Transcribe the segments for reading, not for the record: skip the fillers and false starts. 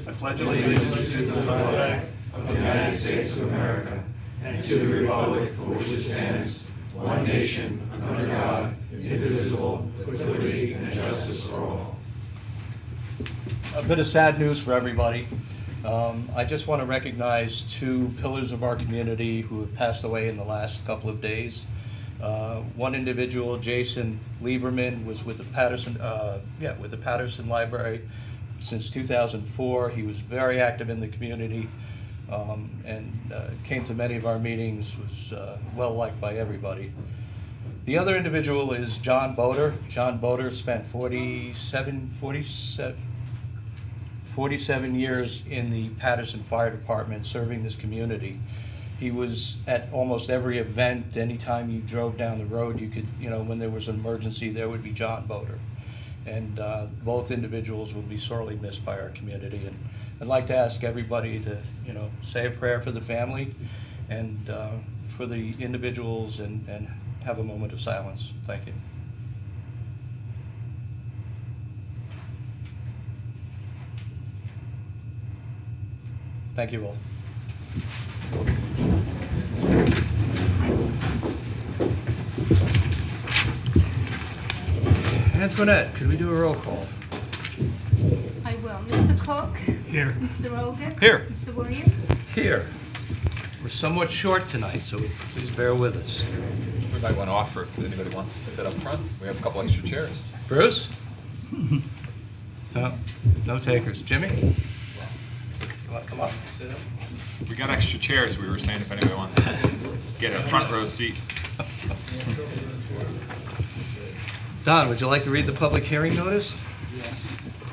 I pledge allegiance to the flag of the United States of America and to the republic for which it stands, one nation, under God, indivisible, with liberty and justice for all. A bit of sad news for everybody. I just want to recognize two pillars of our community who have passed away in the last couple of days. One individual, Jason Lieberman, was with the Patterson Library since 2004. He was very active in the community and came to many of our meetings, was well liked by everybody. The other individual is John Boder. John Boder spent 47 years in the Patterson Fire Department serving this community. He was at almost every event. Anytime you drove down the road, you could, when there was an emergency, there would be John Boder. And both individuals will be sorely missed by our community. And I'd like to ask everybody to, say a prayer for the family and for the individuals and have a moment of silence. Thank you. Thank you all. Antoinette, could we do a roll call? I will. Mr. Cook? Here. Mr. Rogan? Here. Mr. Williams? Here. We're somewhat short tonight, so please bear with us. We might want to offer if anybody wants to sit up front. We have a couple extra chairs. Bruce? No takers. Jimmy? You want to come up? Sit up? We got extra chairs. We were saying if anybody wants to get a front row seat. Don, would you like to read the public hearing notice? Yes.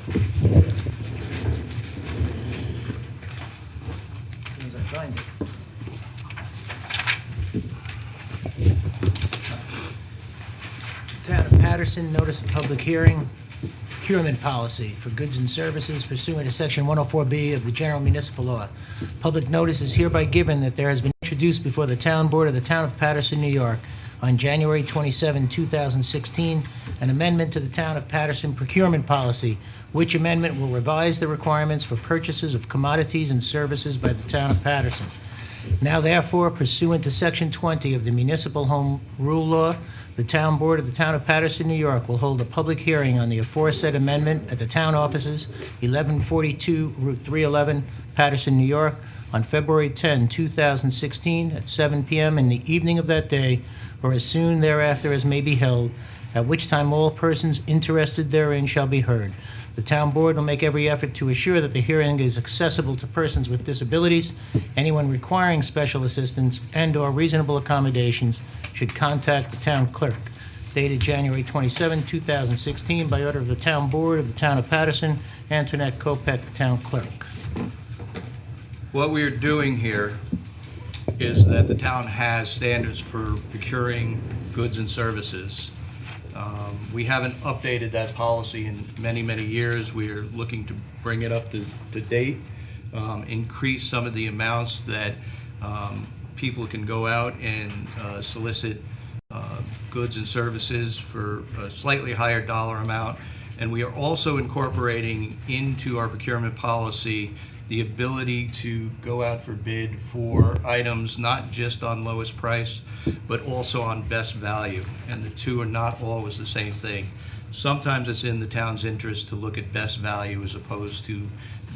As soon as I find it. Town of Patterson, notice of public hearing, procurement policy for goods and services pursuant to Section 104B of the General Municipal Law. Public notice is hereby given that there has been introduced before the Town Board of the Town of Patterson, New York, on January 27, 2016, an amendment to the Town of Patterson procurement policy, which amendment will revise the requirements for purchases of commodities and services by the Town of Patterson. Now therefore, pursuant to Section 20 of the Municipal Home Rule Law, the Town Board of the Town of Patterson, New York will hold a public hearing on the aforesaid amendment at the Town Offices, 1142 Route 311, Patterson, New York, on February 10, 2016, at 7 p.m. in the evening of that day, or as soon thereafter as may be held, at which time all persons interested therein shall be heard. The Town Board will make every effort to assure that the hearing is accessible to persons with disabilities. Anyone requiring special assistance and/or reasonable accommodations should contact the Town Clerk. Dated January 27, 2016, by order of the Town Board of the Town of Patterson, Antoinette Kopek, Town Clerk. What we are doing here is that the town has standards for procuring goods and services. We haven't updated that policy in many, many years. We are looking to bring it up to date, increase some of the amounts that people can go out and solicit goods and services for a slightly higher dollar amount. And we are also incorporating into our procurement policy the ability to go out for bid for items not just on lowest price, but also on best value. And the two are not always the same thing. Sometimes it's in the town's interest to look at best value as opposed to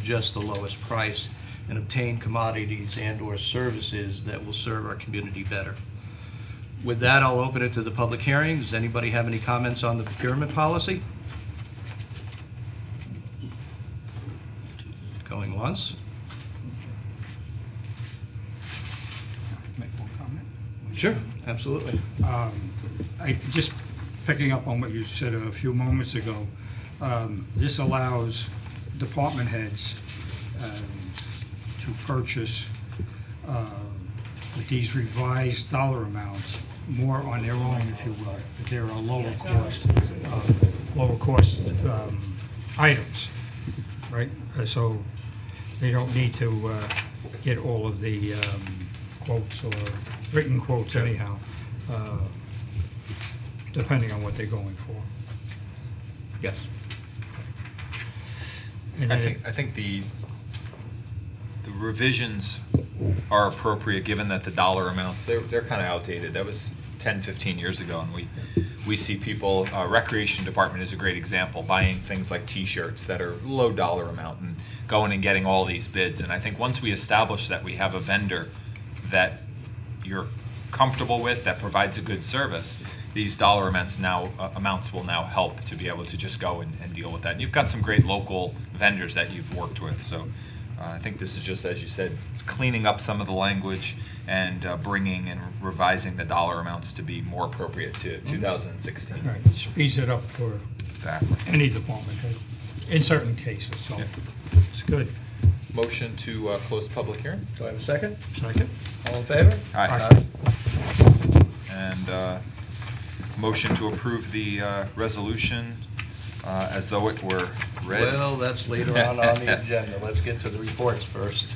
just the lowest price and obtain commodities and/or services that will serve our community better. With that, I'll open it to the public hearing. Does anybody have any comments on the procurement policy? Going once. Make one comment? Sure, absolutely. Just picking up on what you said a few moments ago, this allows department heads to purchase with these revised dollar amounts more on their own, if you will, if they're a lower cost items, right? So they don't need to get all of the quotes or written quotes anyhow, depending on what they're going for. Yes. And I think the revisions are appropriate, given that the dollar amounts, they're kind of outdated. That was 10, 15 years ago, and we see people, recreation department is a great example, buying things like t-shirts that are low dollar amount and going and getting all these bids. And I think once we establish that we have a vendor that you're comfortable with, that provides a good service, these dollar amounts will now help to be able to just go and deal with that. And you've got some great local vendors that you've worked with, so I think this is just, as you said, cleaning up some of the language and bringing and revising the dollar amounts to be more appropriate to 2016. Right, speeds it up for Exactly. any department head in certain cases, so Yeah. it's good. Motion to close public hearing. Do I have a second? Second? All in favor? Aye. And motion to approve the resolution as though it were read. Well, that's later on the agenda. Let's get to the reports first.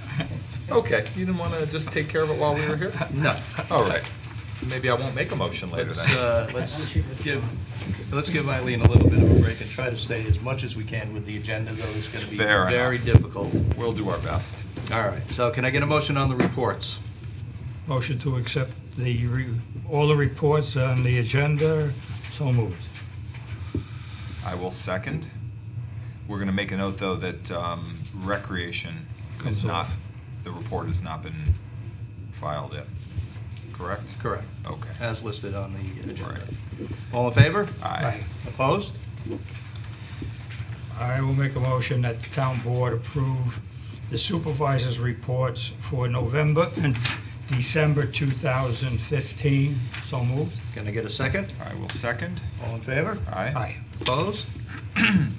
Okay, you didn't want to just take care of it while we were here? No. All right. Maybe I won't make a motion later then. Let's give Eileen a little bit of a break and try to stay as much as we can with the agenda, though it's going to be Fair very enough. difficult. We'll do our best. All right, so can I get a motion on the reports? Motion to accept all the reports on the agenda, so moved. I will second. We're going to make a note, though, that recreation is Comes not, off. the report has not been filed yet, correct? Correct. Okay. As listed on the agenda. Right. All in favor? Aye. Opposed? I will make a motion that the town board approve the supervisors' reports for November and December 2015, so moved. Can I get a second? I will second. All in favor? Aye. Aye. Opposed? And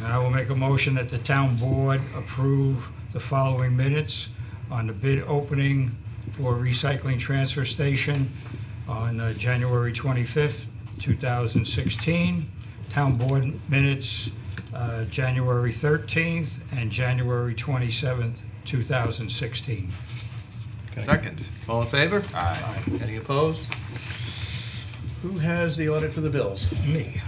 I will make a motion that the town board approve the following minutes on the bid opening for recycling transfer station on January 25th, 2016. Town board minutes January 13th and January 27th, 2016. Okay. Second. All in favor? Aye. Any opposed? Who has the audit for the bills? Me.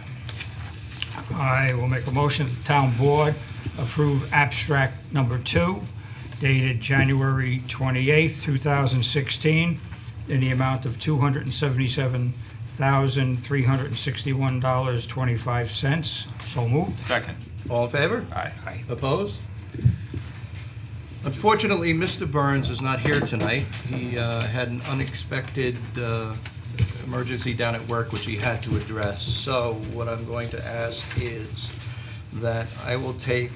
I will make a motion that the town board approve abstract number 2 dated January 28th, 2016 in the amount of $277,361.25. So moved. Second. All in favor? Aye. Aye. Opposed? Unfortunately, Mr. Burns is not here tonight. He had an unexpected emergency down at work which he had to address. So what I'm going to ask is that I will take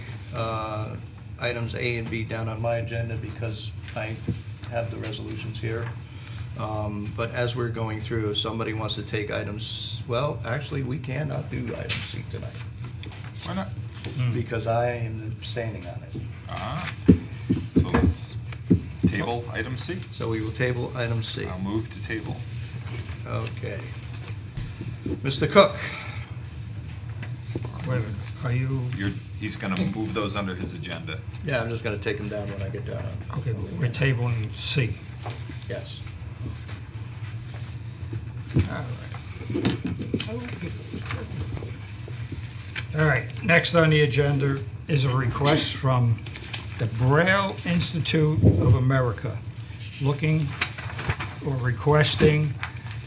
items A and B down on my agenda because I have the resolutions here. But as we're going through, if somebody wants to take items, well, actually, we cannot do item C tonight Why not? because I am abstaining on it. Ah. So let's table item C. So we will table item C. I'll move to table. Okay. Mr. Cook? Wait a minute, are you, He's going to move those under his agenda. Yeah, I'm just going to take them down when I get down on. okay, we're tabling C. Yes. All right, next on the agenda is a request from the Braille Institute of America, looking or requesting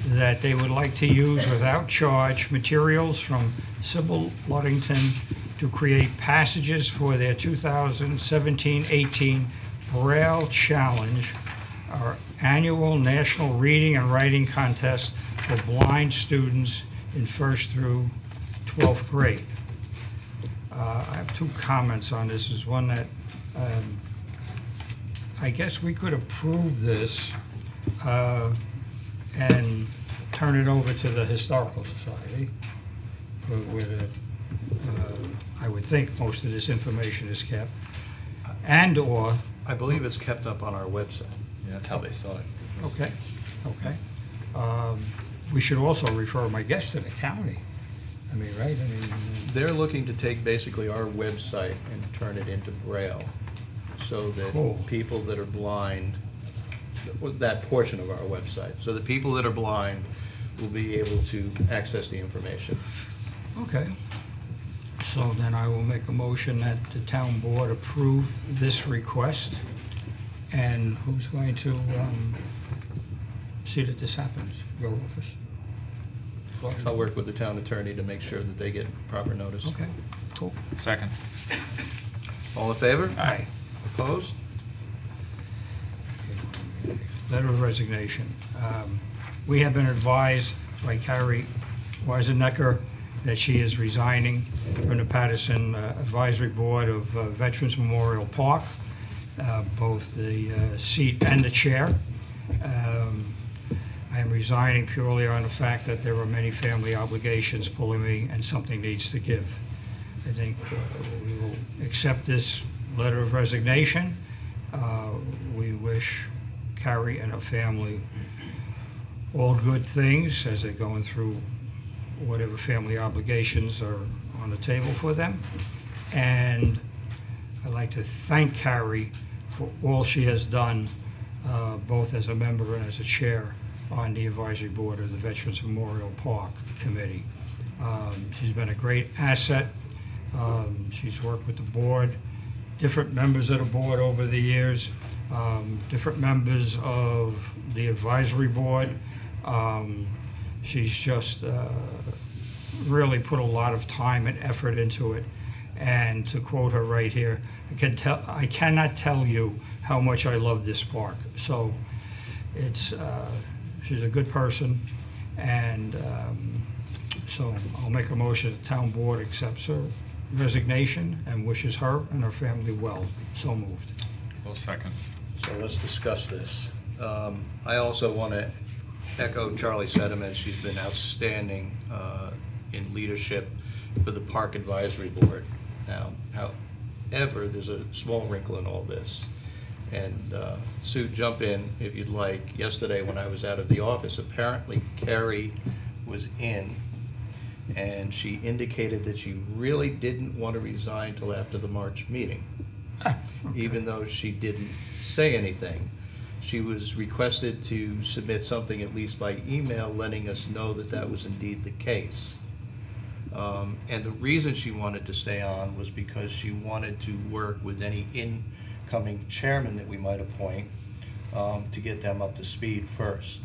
that they would like to use without charge materials from Sybil Ludington to create passages for their 2017-18 Braille Challenge, our annual national reading and writing contest for blind students in 1st through 12th grade. I have 2 comments on this. Is one that I guess we could approve this and turn it over to the Historical Society, where I would think most of this information is kept, and/or, I believe it's kept up on our website. Yeah, that's how they saw it. okay. We should also refer, my guess, to the county. I mean, right? I mean, They're looking to take basically our website and turn it into Braille so that Cool. people that are blind, that portion of our website, so that people that are blind will be able to access the information. okay. So then I will make a motion that the town board approve this request And who's going to see that this happens? Your office? I'll work with the town attorney to make sure that they get proper notice. Okay, cool. Second. All in favor? Aye. Opposed? Letter of resignation. We have been advised by Carrie Weisenecker that she is resigning from the Patterson Advisory Board of Veterans Memorial Park, both the seat and the chair. I am resigning purely on the fact that there are many family obligations pulling me and something needs to give. I think we will accept this letter of resignation. We wish Carrie and her family all good things as they're going through whatever family obligations are on the table for them. And I'd like to thank Carrie for all she has done, both as a member and as a chair on the advisory board of the Veterans Memorial Park Committee. She's been a great asset. She's worked with the board, different members of the board over the years, different members of the advisory board. She's just really put a lot of time and effort into it. And to quote her right here, I cannot tell you how much I love this park. So it's she's a good person, and so I'll make a motion that the town board accepts her resignation and wishes her and her family well. So moved. Well, second. So let's discuss this. I also want to echo Charlie's sentiments. She's been outstanding in leadership for the Park Advisory Board. Now, however, there's a small wrinkle in all this. And Sue, jump in if you'd like. Yesterday when I was out of the office, apparently Carrie was in, and she indicated that she really didn't want to resign till after the March meeting. Even though she didn't say anything. She was requested to submit something at least by email letting us know that that was indeed the case. And the reason she wanted to stay on was because she wanted to work with any incoming chairman that we might appoint to get them up to speed first.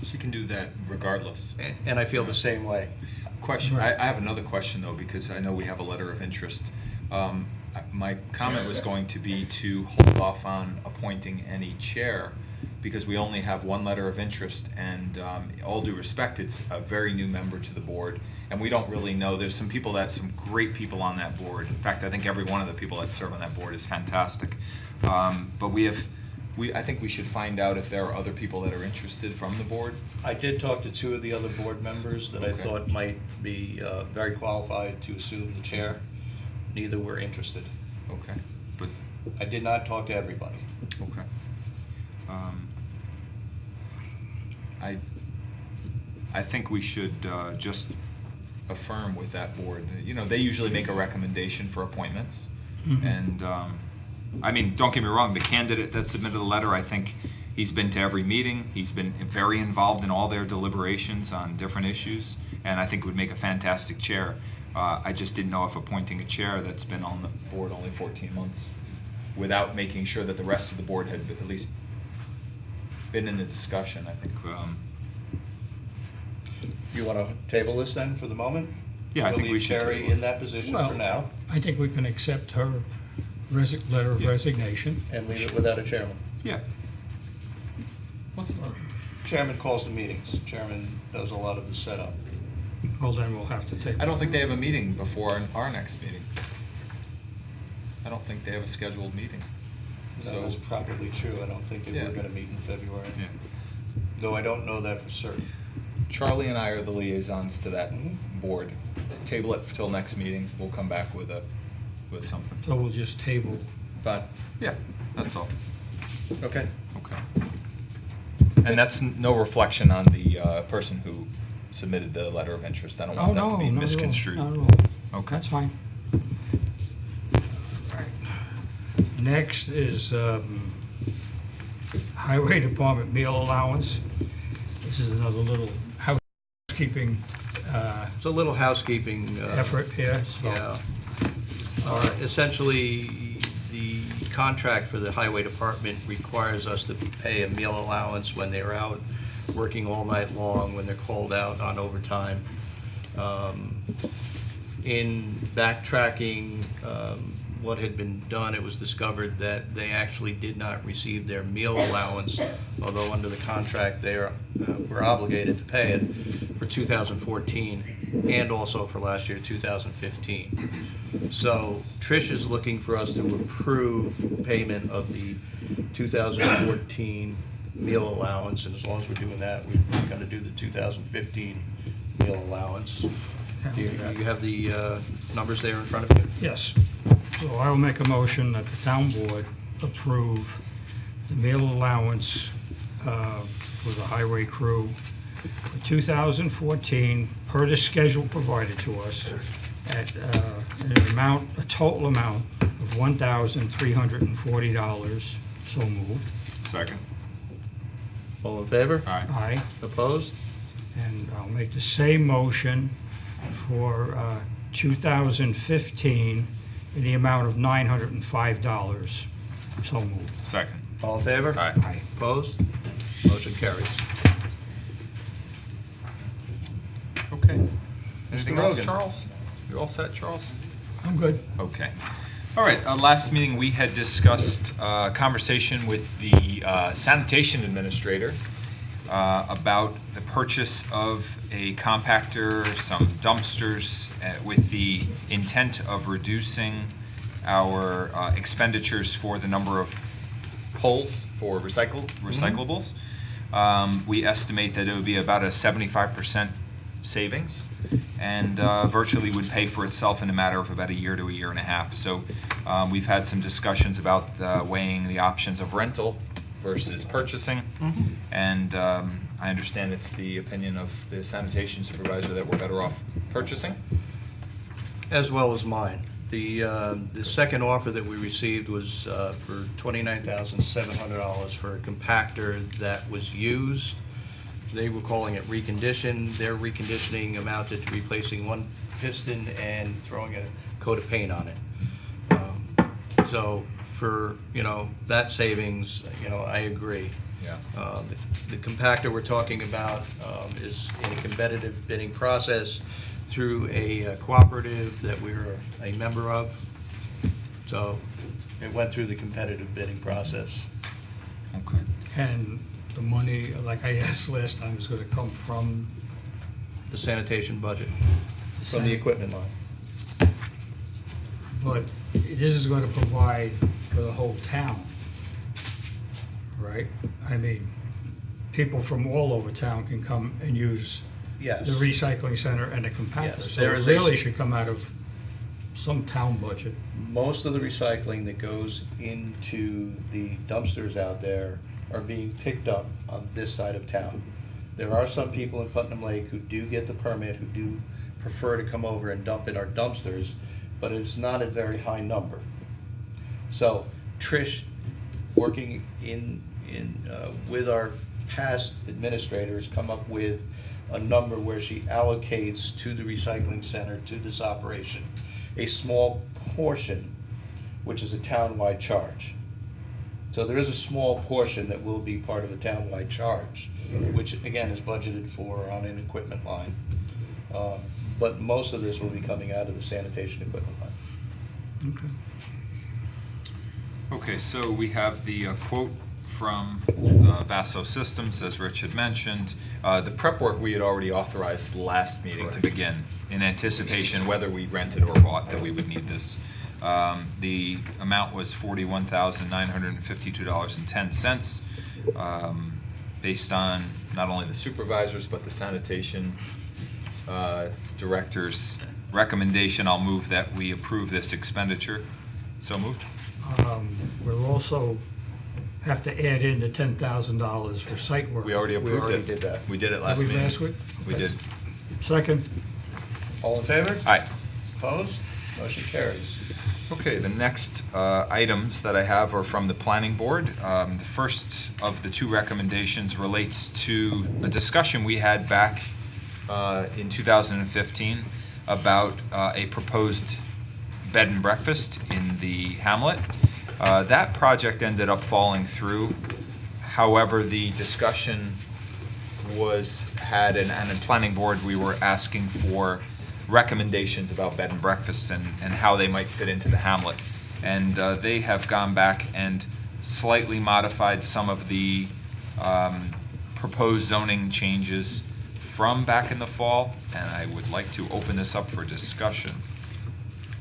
She can do that regardless. And I feel the same way. Question, I have another question though, because I know we have a letter of interest. My comment was going to be to hold off on appointing any chair because we only have one letter of interest, and all due respect, it's a very new member to the board, and we don't really know. There's some great people on that board. In fact, I think every one of the people that serve on that board is fantastic. But I think we should find out if there are other people that are interested from the board. I did talk to two of the other board members that I thought might be very qualified to assume the chair. Neither were interested. Okay, but I did not talk to everybody. okay. I think we should just affirm with that board. You know, they usually make a recommendation for appointments, and I mean, don't get me wrong. The candidate that submitted the letter, I think he's been to every meeting. He's been very involved in all their deliberations on different issues, and I think would make a fantastic chair. I just didn't know if appointing a chair that's been on the board only 14 months without making sure that the rest of the board had at least been in the discussion, I think. You want to table this then for the moment? Yeah, I think We'll we leave should Carrie table it. in that position Well, for now I think we can accept her letter of resignation. and leave it without a chairman. Yeah. Chairman calls the meetings. Chairman does a lot of the setup. Well, then we'll have to take. I don't think they have a meeting before our next meeting. I don't think they have a scheduled meeting. That So, is probably true. I don't think that Yeah. we're going to meet in February. yeah. Though I don't know that for certain. Charlie and I are the liaisons to that Mhm. board. Table it till next meeting. We'll come back with something. So we'll just table. Fine. Yeah, that's all. Okay. Okay. And that's no reflection on the person who submitted the letter of interest. I don't want that to be misconstrued. Not at all. Okay. That's fine. Right. Next is Highway Department meal allowance. This is another little housekeeping It's a little housekeeping. effort here. So Yeah. Essentially, the contract for the highway department requires us to pay a meal allowance when they're out working all night long, when they're called out on overtime. In backtracking what had been done, it was discovered that they actually did not receive their meal allowance, although under the contract they were obligated to pay it for 2014 and also for last year, 2015. So Trish is looking for us to approve payment of the 2014 meal allowance, and as long as we're doing that, we're going to do the 2015 meal allowance. Do you have the numbers there in front of you? Yes. So I will make a motion that the town board approve the meal allowance for the highway crew for 2014 per the schedule provided to us at a total amount of $1,340. So moved. Second. All in favor? Aye. Aye. Opposed? And I'll make the same motion for 2015 in the amount of $905. So moved. Second. All in favor? Aye. Aye. Opposed? Motion carries. Okay. Anything Mr. else, Rogan? Charles? You all set, Charles? I'm good. Okay. All right, last meeting we had discussed conversation with the sanitation administrator about the purchase of a compactor, some dumpsters, with the intent of reducing our expenditures for the number of pulls for recyclables. We estimate that it would be about a 75% savings, and virtually would pay for itself in a matter of about a year to a year and a half. So we've had some discussions about weighing the options of rental versus purchasing, and I understand it's the opinion of the sanitation supervisor that we're better off purchasing. As well as mine. The second offer that we received was for $29,700 for a compactor that was used. They were calling it reconditioned. Their reconditioning amounted to replacing one piston and throwing a coat of paint on it. So for, that savings, I agree. Yeah. The compactor we're talking about is in a competitive bidding process through a cooperative that we're a member of. So it went through the competitive bidding process. Okay. And the money, like I asked last time, is going to come from The sanitation budget from the equipment line. but this is going to provide for the whole town, right? I mean, people from all over town can come and use Yes. the recycling center and the compactor. Yes, So there it is really a- should come out of some town budget. Most of the recycling that goes into the dumpsters out there are being picked up on this side of town. There are some people in Putnam Lake who do get the permit, who do prefer to come over and dump in our dumpsters, but it's not a very high number. So Trish, working with our past administrators, come up with a number where she allocates to the recycling center, to this operation, a small portion, which is a townwide charge. So there is a small portion that will be part of a townwide charge, which again is budgeted for on an equipment line. But most of this will be coming out of the sanitation equipment line. Okay. Okay, so we have the quote from Vaso Systems, as Rich had mentioned. The prep work we had already authorized the last meeting to begin in anticipation, whether we rented or bought, that we would need this. The amount was $41,952.10, based on not only the supervisors but the sanitation director's recommendation. I'll move that we approve this expenditure. So moved. We'll also have to add in the $10,000 for site work. We already approved it. already did that. We did it last Did we meeting. last week? We Okay. did. Second. All in favor? Aye. Opposed? Motion carries. Okay, the next items that I have are from the planning board. The first of the two recommendations relates to a discussion we had back in 2015 about a proposed bed and breakfast in the hamlet. That project ended up falling through. However, the discussion was had, and in planning board, we were asking for recommendations about bed and breakfasts and how they might fit into the hamlet. And they have gone back and slightly modified some of the proposed zoning changes from back in the fall, and I would like to open this up for discussion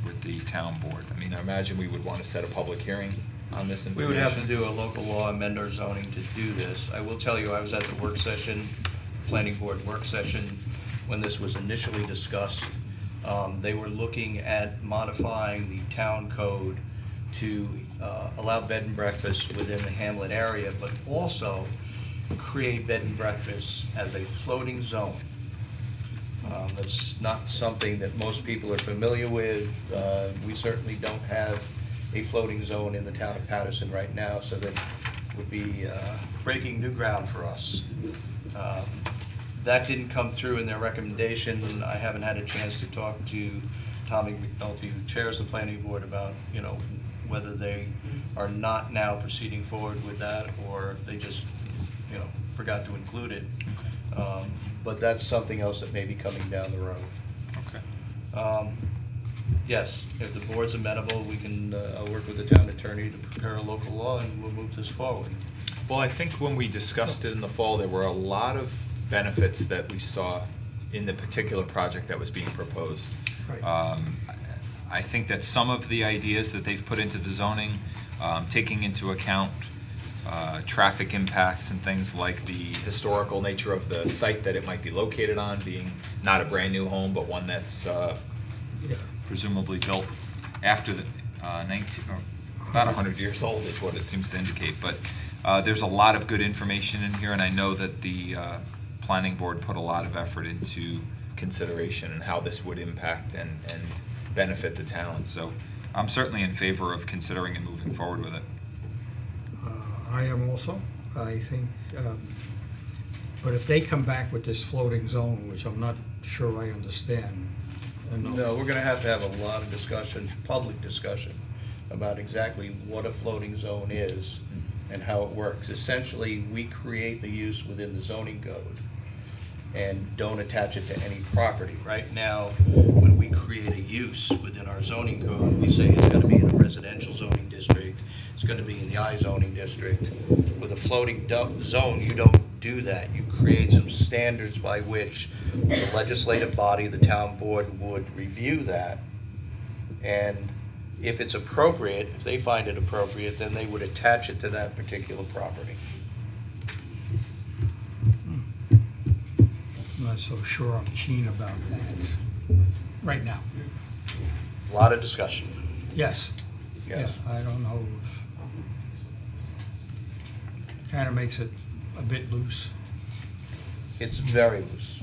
with the town board. I mean, I imagine we would want to set a public hearing on this information. We would have to do a local law amend our zoning to do this. I will tell you, I was at the work session, planning board work session, when this was initially discussed. They were looking at modifying the town code to allow bed and breakfast within the hamlet area, but also create bed and breakfast as a floating zone. That's not something that most people are familiar with. We certainly don't have a floating zone in the town of Patterson right now, so that would be breaking new ground for us. That didn't come through in their recommendation. I haven't had a chance to talk to Tommy McNulty, who chairs the planning board, about, you know, whether they are not now proceeding forward with that, or they just, you know, forgot to include it. But that's something else that may be coming down the road. Okay. Yes, if the board's amenable, we can, I'll work with the town attorney to prepare a local law, and we'll move this forward. Well, I think when we discussed it in the fall, there were a lot of benefits that we saw in the particular project that was being proposed. Right. I think that some of the ideas that they've put into the zoning, taking into account traffic impacts and things like the historical nature of the site that it might be located on, being not a brand new home, but one that's presumably built after the 19, or about 100 years old is what it seems to indicate. But there's a lot of good information in here, and I know that the planning board put a lot of effort into consideration and how this would impact and benefit the town. So I'm certainly in favor of considering and moving forward with it. I am also. I think, but if they come back with this floating zone, which I'm not sure I understand. No, we're gonna have a lot of discussion, public discussion, about exactly what a floating zone is and how it works. Essentially, we create the use within the zoning code and don't attach it to any property. Right now, when we create a use within our zoning code, we say it's gonna be in a residential zoning district, it's gonna be in the I zoning district. With a floating zone, you don't do that. You create some standards by which the legislative body, the town board, would review that. And if it's appropriate, if they find it appropriate, then they would attach it to that particular property. I'm not so sure I'm keen about that right now. A lot of discussion. Yes. Yes. Yeah, I don't know. Kind of makes it a bit loose. It's very loose.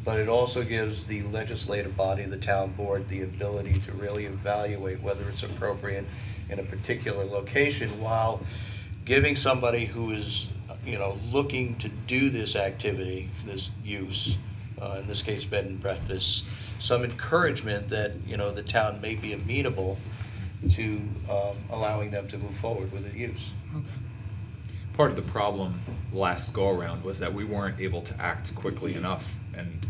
But it also gives the legislative body, the town board, the ability to really evaluate whether it's appropriate in a particular location, while giving somebody who is, you know, looking to do this activity, this use, in this case bed and breakfast, some encouragement that, you know, the town may be amenable to allowing them to move forward with the use. Part of the problem last go-around was that we weren't able to act quickly enough, and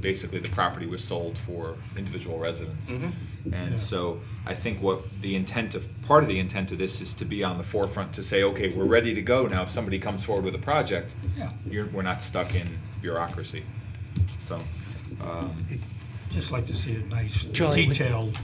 basically the property was sold for individual residents. Mm-hmm. And Yeah. so I think what the intent of, part of the intent of this is to be on the forefront to say, okay, we're ready to go now. If somebody comes forward with a project, Yeah. we're not stuck in bureaucracy. So, Just like to see a nice Charlie, detailed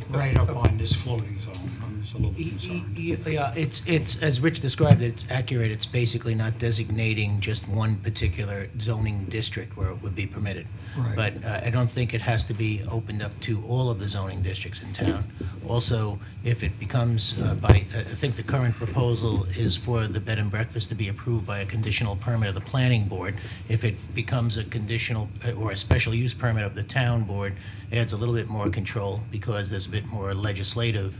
write-up on this floating zone. I'm just a little concerned. Yeah, it's, as Rich described it, it's accurate. It's basically not designating just one particular zoning district where it would be permitted. Right. But I don't think it has to be opened up to all of the zoning districts in town. Also, if it becomes I think the current proposal is for the bed and breakfast to be approved by a conditional permit of the planning board. If it becomes a conditional or a special use permit of the town board, it adds a little bit more control, because there's a bit more legislative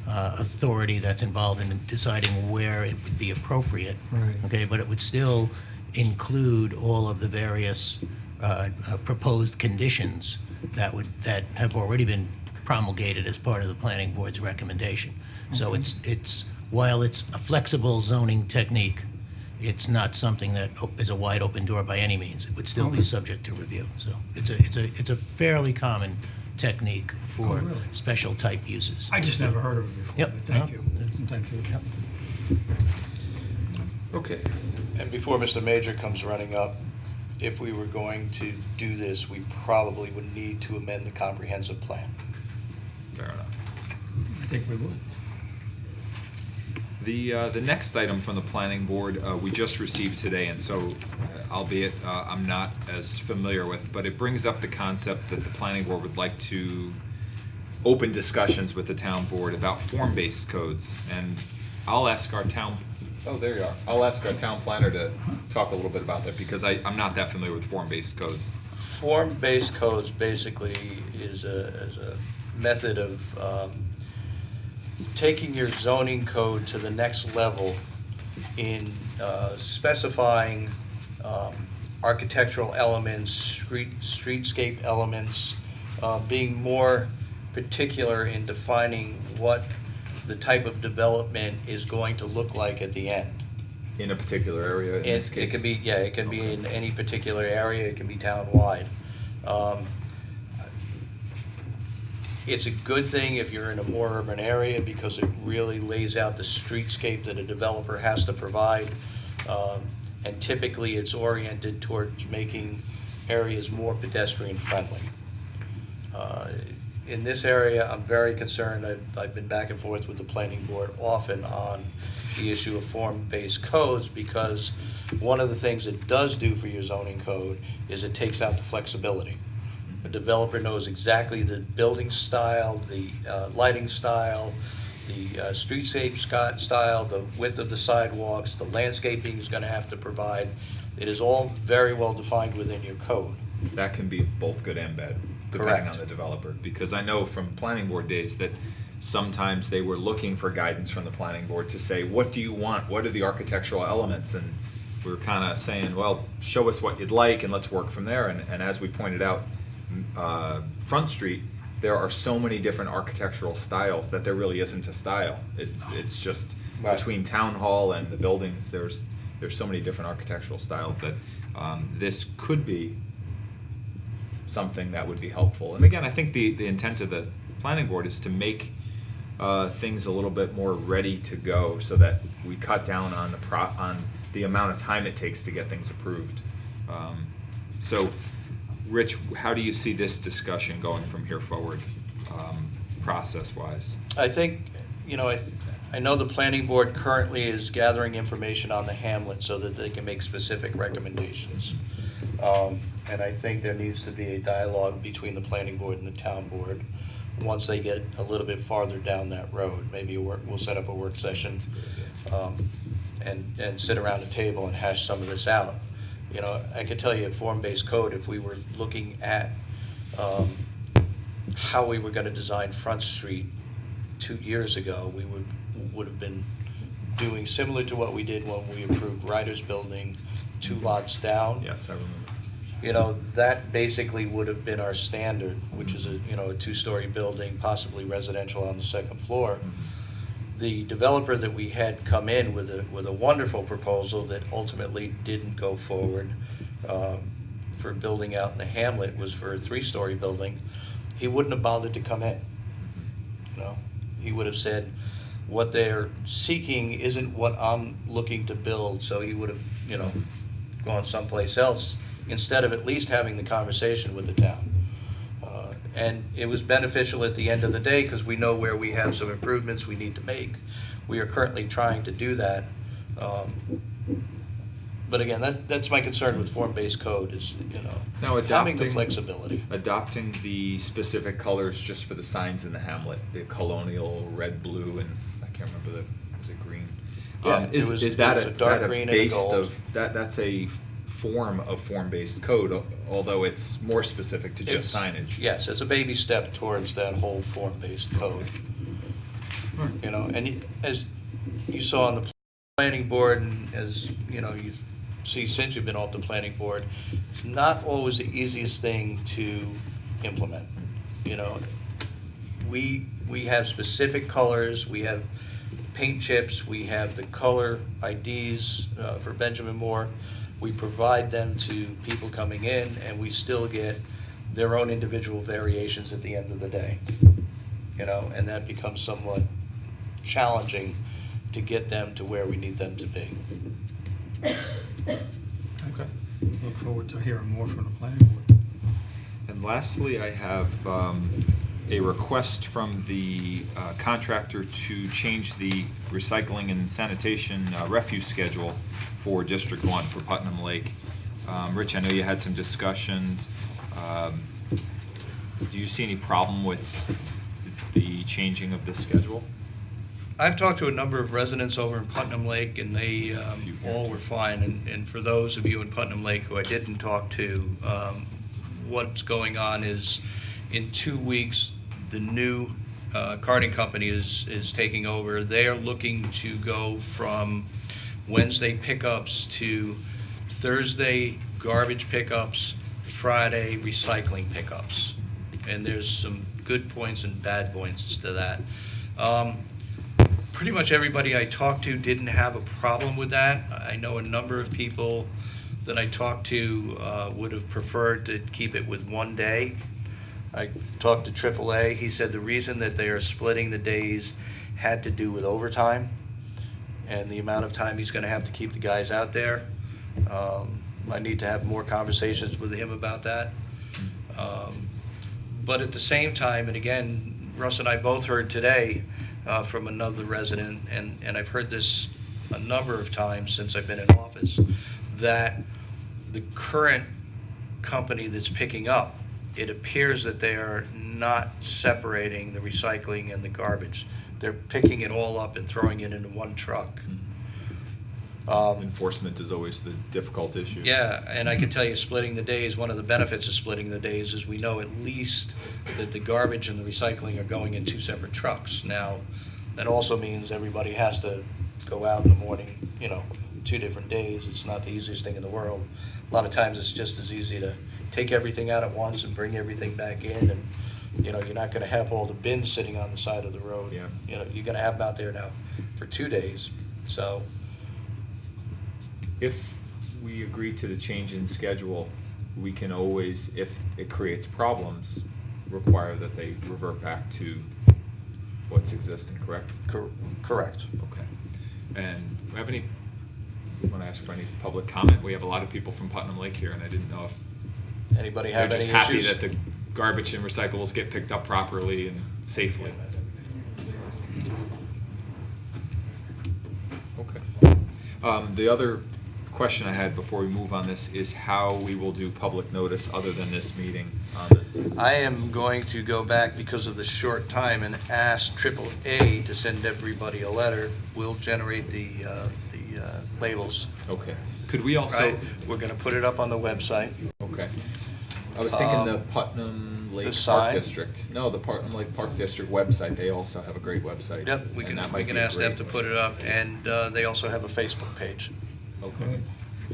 authority that's involved in deciding where it would be appropriate. Right. Okay, but it would still include all of the various proposed conditions that have already been promulgated as part of the planning board's recommendation. So it's while it's a flexible zoning technique, it's not something that is a wide open door by any means. It would still be subject to review. So it's a fairly common technique for really? special type uses. I just never heard of it before. Yep. But thank No, you. that's- Thank you. Yep. Okay. And before Mr. Major comes running up, if we were going to do this, we probably would need to amend the comprehensive plan. Fair enough. I think we would. The next item from the planning board, we just received today, and so albeit I'm not as familiar with, but it brings up the concept that the planning board would like to open discussions with the town board about form-based codes. And I'll ask our town, oh, there you are. I'll ask our town planner to talk a little bit about that, because I'm not that familiar with form-based codes. Form-based codes basically is a method of taking your zoning code to the next level in specifying architectural elements, streetscape elements, being more particular in defining what the type of development is going to look like at the end. In a particular area, in this case? It could be, yeah, it can be Okay. in any particular area, it can be town-wide. It's a good thing if you're in a more urban area because it really lays out the streetscape that a developer has to provide. And typically it's oriented towards making areas more pedestrian-friendly. In this area, I'm very concerned. I've been back and forth with the planning board often on the issue of form-based codes, because one of the things it does do for your zoning code is it takes out the flexibility. The developer knows exactly the building style, the lighting style, the streetscape style, the width of the sidewalks, the landscaping is going to have to provide. It is all very well defined within your code. That can be both good and bad, depending Correct. on the developer. Because I know from planning board days that sometimes they were looking for guidance from the planning board to say, what do you want? What are the architectural elements? And we were kind of saying, well, show us what you'd like and let's work from there. And as we pointed out, Front Street, there are so many different architectural styles that there really isn't a style. It's just Right. between town hall and the buildings, there's so many different architectural styles that this could be something that would be helpful. And again, I think the intent of the planning board is to make things a little bit more ready to go, so that we cut down on the amount of time it takes to get things approved. So, Rich, how do you see this discussion going from here forward, process-wise? I think, I know the planning board currently is gathering information on the hamlet so that they can make specific recommendations. And I think there needs to be a dialogue between the planning board and the town board once they get a little bit farther down that road. Maybe we'll set up a work session and sit around a table and hash some of this out. I could tell you a form-based code, if we were looking at how we were going to design Front Street 2 years ago, we would have been doing similar to what we did when we approved Ryder's Building 2 lots down. Yes, I remember. That basically would have been our standard, which is a 2-story building, possibly residential on the second floor. The developer that we had come in with a wonderful proposal that ultimately didn't go forward for building out in the hamlet was for a 3-story building. He wouldn't have bothered to come in. He would have said, what they're seeking isn't what I'm looking to build, so he would have, gone someplace else instead of at least having the conversation with the town. And it was beneficial at the end of the day because we know where we have some improvements we need to make. We are currently trying to do that. But again, that's my concern with form-based code is, Now, having the flexibility. Adopting the specific colors just for the signs in the hamlet, the colonial red, blue, and I can't remember was it green? Yeah, Is that it was a dark a green and base gold. of, that's a form of form-based code, although it's more specific to just signage? Yes, it's a baby step towards that whole form-based code. And as you saw on the planning board, and as you see since you've been off the planning board, it's not always the easiest thing to implement. we have specific colors, we have paint chips, we have the color IDs for Benjamin Moore. We provide them to people coming in, and we still get their own individual variations at the end of the day. You know, and that becomes somewhat challenging to get them to where we need them to be. Okay. Look forward to hearing more from the planning board. And lastly, I have a request from the contractor to change the recycling and sanitation refuse schedule for District 1 for Putnam Lake. Rich, I know you had some discussions. Do you see any problem with the changing of this schedule? I've talked to a number of residents over in Putnam Lake, and they all were fine. And for those of you in Putnam Lake who I didn't talk to, what's going on is in 2 weeks, the new carting company is taking over. They are looking to go from Wednesday pickups to Thursday garbage pickups, Friday recycling pickups. And there's some good points and bad points to that. Pretty much everybody I talked to didn't have a problem with that. I know a number of people that I talked to would have preferred to keep it with 1 day. I talked to AAA. He said the reason that they are splitting the days had to do with overtime and the amount of time he's going to have to keep the guys out there. I need to have more conversations with him about that. But at the same time, and again, Russ and I both heard today from another resident, and I've heard this a number of times since I've been in office, that the current company that's picking up, it appears that they are not separating the recycling and the garbage. They're picking it all up and throwing it into one truck. Enforcement is always the difficult issue. Yeah, and I can tell you, splitting the days, one of the benefits of splitting the days is we know at least that the garbage and the recycling are going in 2 separate trucks. Now, that also means everybody has to go out in the morning, you know, 2 different days. It's not the easiest thing in the world. A lot of times it's just as easy to take everything out at once and bring everything back in, and, you know, you're not gonna have all the bins sitting on the side of the road. Yeah. You know, you're gonna have them out there now for 2 days, so. If we agree to the change in schedule, we can always, if it creates problems, require that they revert back to what's existing, correct? Correct. Okay. And do we have any, I want to ask for any public comment? We have a lot of people from Putnam Lake here, and I didn't know if Anybody they're have any just issues? happy that the garbage and recyclables get picked up properly and safely. Okay. The other question I had before we move on this is how we will do public notice other than this meeting on this. I am going to go back because of the short time and ask AAA to send everybody a letter. We'll generate the labels. Okay. Could we also? Right? We're going to put it up on the website. Okay. I was thinking the Putnam Lake the Park sign? District. No, the Putnam Lake Park District website. They also have a great website. Yep, we and that can might be a ask them great to put it up, and they also have a Facebook page. Okay.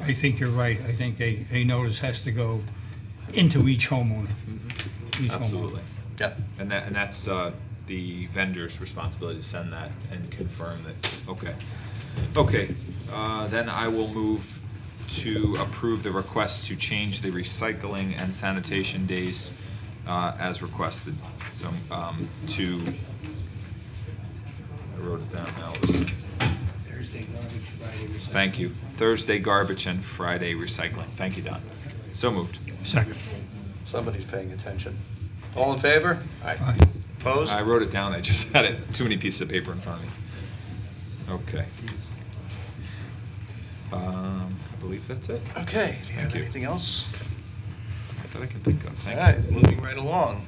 I think you're right. I think a notice has to go into each homeowner. Each Absolutely. Yep. And that's the vendor's responsibility to send that and confirm that. Okay. Okay. Then I will move to approve the request to change the recycling and sanitation days as requested. So to, I wrote it down now. It was, Thursday garbage, Friday recycling. thank you. Thursday garbage and Friday recycling. Thank you, Don. So moved. Second. Somebody's paying attention. All in favor? Aye. Opposed? I wrote it down. I just had it too many pieces of paper in front of me. Okay. I believe that's it. Okay, do you have Thank you. anything else? That I can think of. All Thank right, you. moving right along.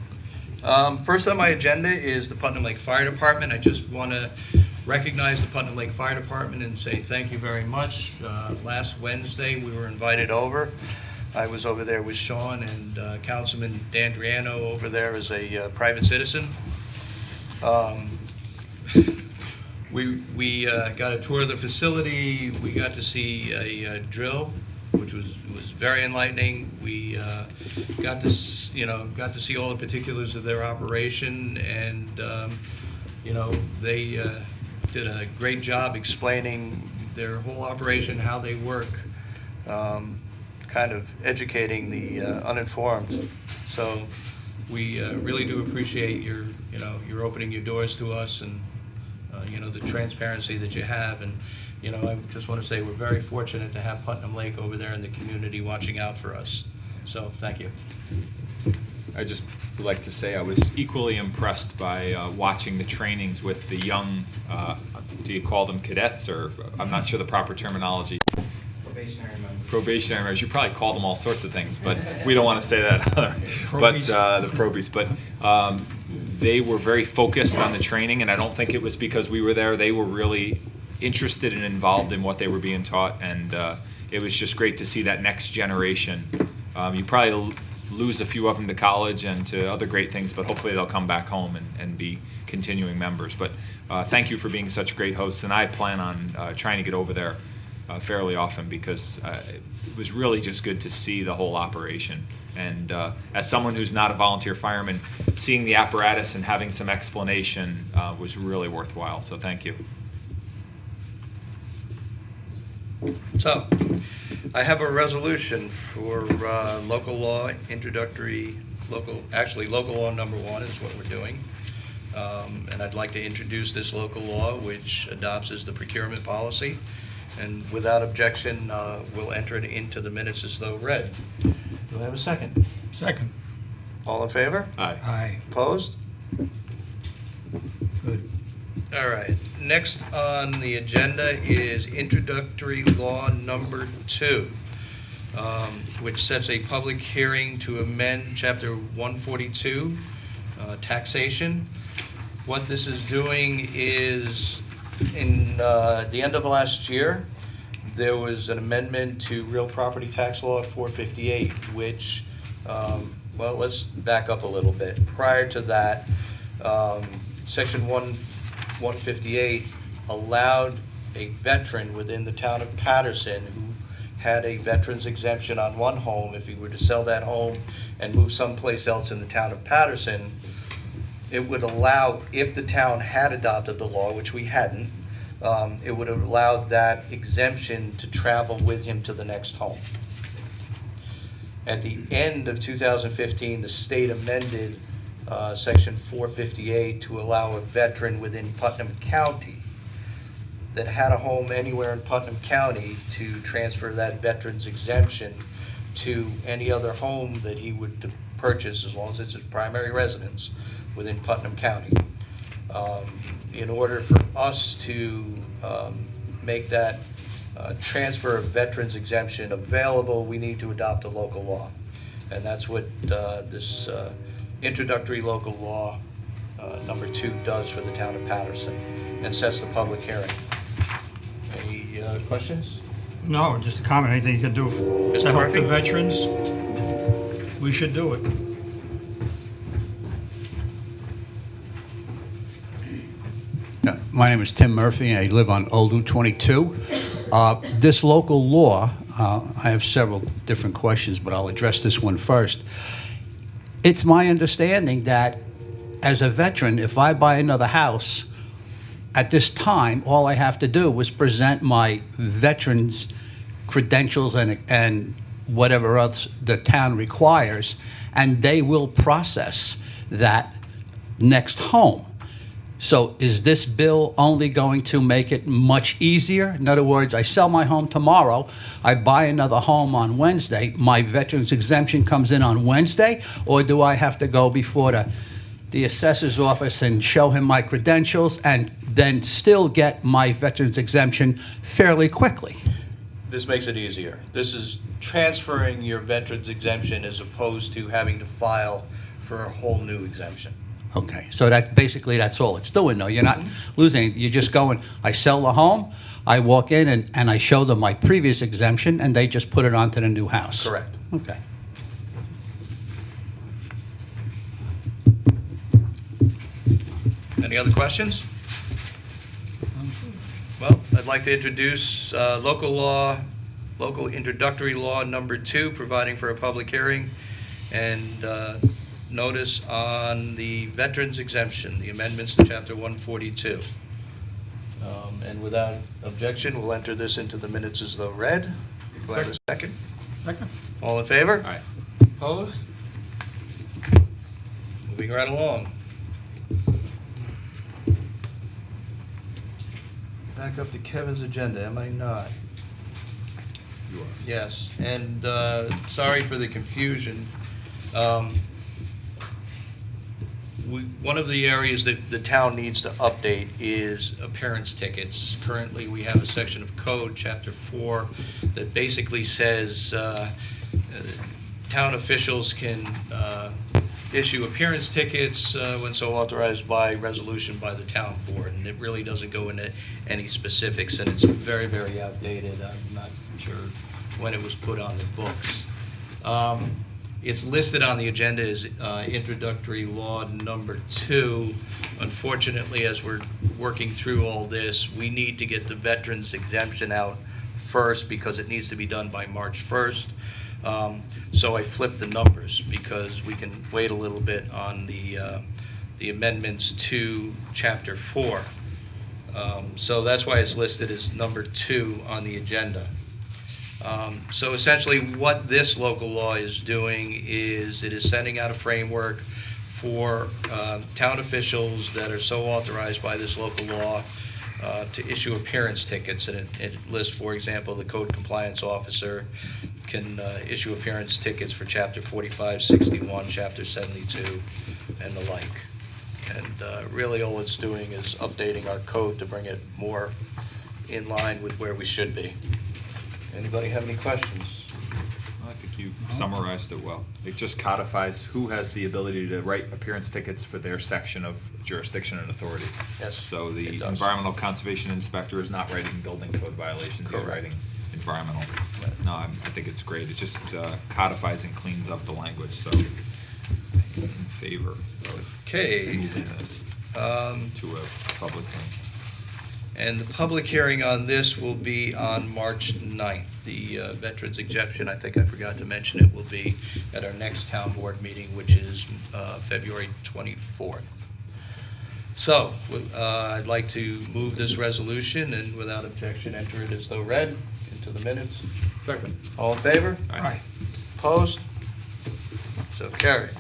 First on my agenda is the Putnam Lake Fire Department. I just want to recognize the Putnam Lake Fire Department and say thank you very much. Last Wednesday, we were invited over. I was over there with Sean and Councilman D'Andriano over there as a private citizen. We got a tour of the facility. We got to see a drill, which was very enlightening. We got to see all the particulars of their operation, and they did a great job explaining their whole operation, how they work, kind of educating the uninformed. So we really do appreciate your opening your doors to us, and the transparency that you have. And I just want to say we're very fortunate to have Putnam Lake over there in the community watching out for us. So thank you. I just would like to say I was equally impressed by watching the trainings with the young, do you call them cadets, or I'm not sure the proper terminology. Probationary members. You probably call them all sorts of things, but we don't want to say that. But the probies. But they were very focused on the training, and I don't think it was because we were there. They were really interested and involved in what they were being taught, and it was just great to see that next generation. You probably lose a few of them to college and to other great things, but hopefully they'll come back home and be continuing members. But thank you for being such great hosts, and I plan on trying to get over there fairly often, because it was really just good to see the whole operation. And as someone who's not a volunteer fireman, seeing the apparatus and having some explanation was really worthwhile. So thank you. So, I have a resolution for local law introductory, local law number 1 is what we're doing. And I'd like to introduce this local law, which adopts as the procurement policy. And without objection, we'll enter it into the minutes as though read. Do I have a second? Second. All in favor? Aye. Aye. Opposed? Good. All right. Next on the agenda is introductory law number 2, which sets a public hearing to amend Chapter 142, taxation. What this is doing is, in the end of last year, there was an amendment to real property tax law 458, which, well, let's back up a little bit. Prior to that, Section 158 allowed a veteran within the town of Patterson who had a veteran's exemption on one home, if he were to sell that home and move someplace else in the town of Patterson, it would allow, if the town had adopted the law, which we hadn't, it would have allowed that exemption to travel with him to the next home. At the end of 2015, the state amended Section 458 to allow a veteran within Putnam County that had a home anywhere in Putnam County to transfer that veteran's exemption to any other home that he would purchase, as long as it's his primary residence within Putnam County. In order for us to make that transfer of veterans exemption available, we need to adopt a local law. And that's what this introductory local law number 2 does for the town of Patterson, and sets the public hearing. Any questions? No, just a comment. Anything you can do Mr. to help Murphy? the veterans, we should do it. My name is Tim Murphy. I live on Old Route 22. This local law, I have several different questions, but I'll address this one first. It's my understanding that as a veteran, if I buy another house, at this time, all I have to do is present my veteran's credentials and whatever else the town requires, and they will process that next home. So is this bill only going to make it much easier? In other words, I sell my home tomorrow, I buy another home on Wednesday, my veteran's exemption comes in on Wednesday, or do I have to go before the assessor's office and show him my credentials and then still get my veteran's exemption fairly quickly? This makes it easier. This is transferring your veteran's exemption as opposed to having to file for a whole new exemption. Okay, so that's all it's doing, though. You're not losing, you're just going, I sell the home, I walk in and I show them my previous exemption, and they just put it onto the new house. Correct. Okay. Any other questions? Well, I'd like to introduce local law local introductory law number 2, providing for a public hearing, and notice on the veterans exemption, the amendments to Chapter 142. And without objection, we'll enter this into the minutes as though read. Do I have a second? Second. All in favor? Aye. Opposed? Moving right along. Back up to Kevin's agenda, am I not? You are. Yes, and sorry for the confusion. One of the areas that the town needs to update is appearance tickets. Currently, we have a section of code, Chapter 4, that basically says town officials can issue appearance tickets when so authorized by resolution by the town board, and it really doesn't go into any specifics, and it's very, very outdated. I'm not sure when it was put on the books. It's listed on the agenda as introductory law number 2. Unfortunately, as we're working through all this, we need to get the veterans exemption out first because it needs to be done by March 1st. So I flipped the numbers because we can wait a little bit on the amendments to Chapter 4. So that's why it's listed as number 2 on the agenda. So essentially what this local law is doing is it is sending out a framework for town officials that are so authorized by this local law to issue appearance tickets. And it lists, for example, the code compliance officer can issue appearance tickets for Chapter 45, 61, Chapter 72, and the like. And really all it's doing is updating our code to bring it more in line with where we should be. Anybody have any questions? I think you summarized it well. It just codifies who has the ability to write appearance tickets for their section of jurisdiction and authority. Yes, So it the does. environmental conservation inspector is not writing building code violations, he's Correct. writing environmental. Right. No, I think it's great. It just codifies and cleans up the language, so in favor of Okay. moving this Um, to a public hearing. And the public hearing on this will be on March 9th. The veterans exemption, I think I forgot to mention it, will be at our next town board meeting, which is February 24th. So, I'd like to move this resolution and without objection, enter it as though read into the minutes. Second. All in favor? Aye. Opposed? So carried.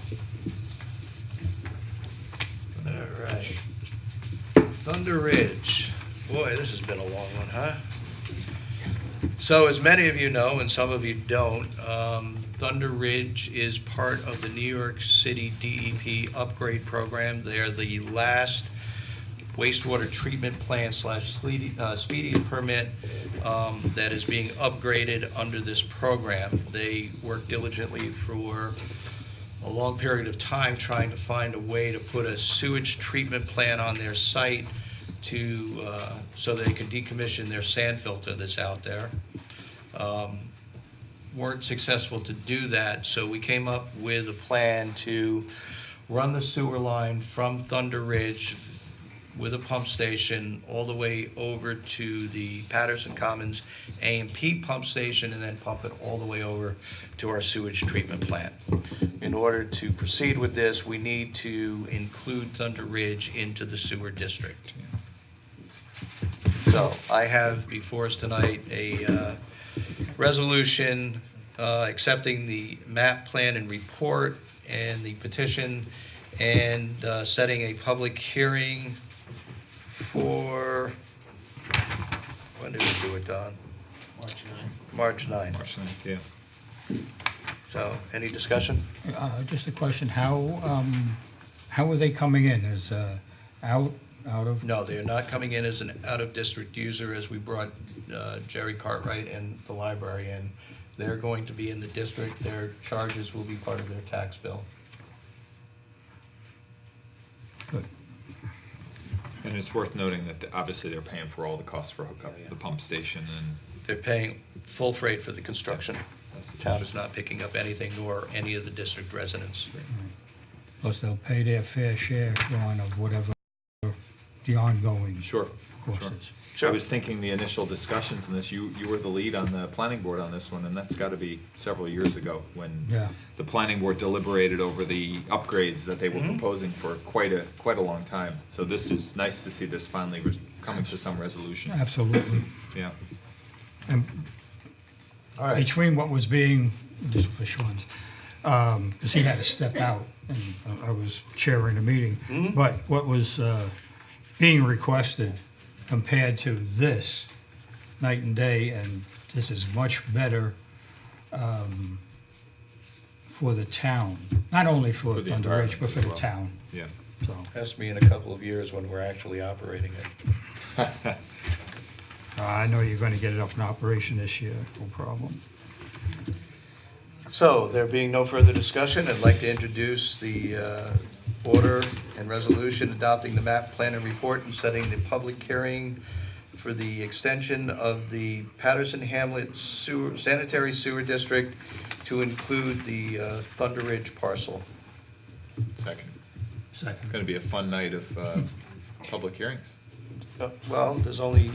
All right. Thunder Ridge. Boy, this has been a long one, huh? So as many of you know, and some of you don't, Thunder Ridge is part of the New York City DEP upgrade program. They're the last wastewater treatment plant / speedies permit that is being upgraded under this program. They worked diligently for a long period of time trying to find a way to put a sewage treatment plant on their site to so they could decommission their sand filter that's out there. Weren't successful to do that, so we came up with a plan to run the sewer line from Thunder Ridge with a pump station all the way over to the Patterson Commons A&P pump station and then pump it all the way over to our sewage treatment plant. In order to proceed with this, we need to include Thunder Ridge into the sewer district. So I have before us tonight a resolution accepting the map plan and report and the petition and setting a public hearing for, when did we do it, Don? March 9th. March 9th, yeah. So, any discussion? Just a question, how are they coming in? As out of? No, they are not coming in as an out-of-district user as we brought Jerry Cartwright and the library in. They're going to be in the district. Their charges will be part of their tax bill. Good. And it's worth noting that obviously they're paying for all the costs for hookup, the pump station and. They're paying full freight for the construction. That's The town is not picking up anything, nor any of the district residents. Plus they'll pay their fair share, Ron, of whatever the ongoing Sure. courses. I was thinking the initial discussions in this, you were the lead on the planning board on this one, and that's got to be several years ago when Yeah. the planning board deliberated over the upgrades that they were Mhm. proposing for quite a long time. So this is nice to see this finally coming to some resolution. Absolutely. Yeah. And All right. between what was being, just for Sean's, because he had to step out, and I was chairing the meeting, Mhm. but what was being requested compared to this, night and day, and this is much better for the town, not only for For the Thunder Ridge, but environment for as the well. town, Yeah. so. Ask me in a couple of years when we're actually operating it. I know you're gonna get it up in operation this year, no problem. So, there being no further discussion, I'd like to introduce the order and resolution adopting the map plan and report and setting the public hearing for the extension of the Patterson Hamlet sanitary sewer district to include the Thunder Ridge parcel. Second. Second. Going to be a fun night of public hearings. Well, there's only,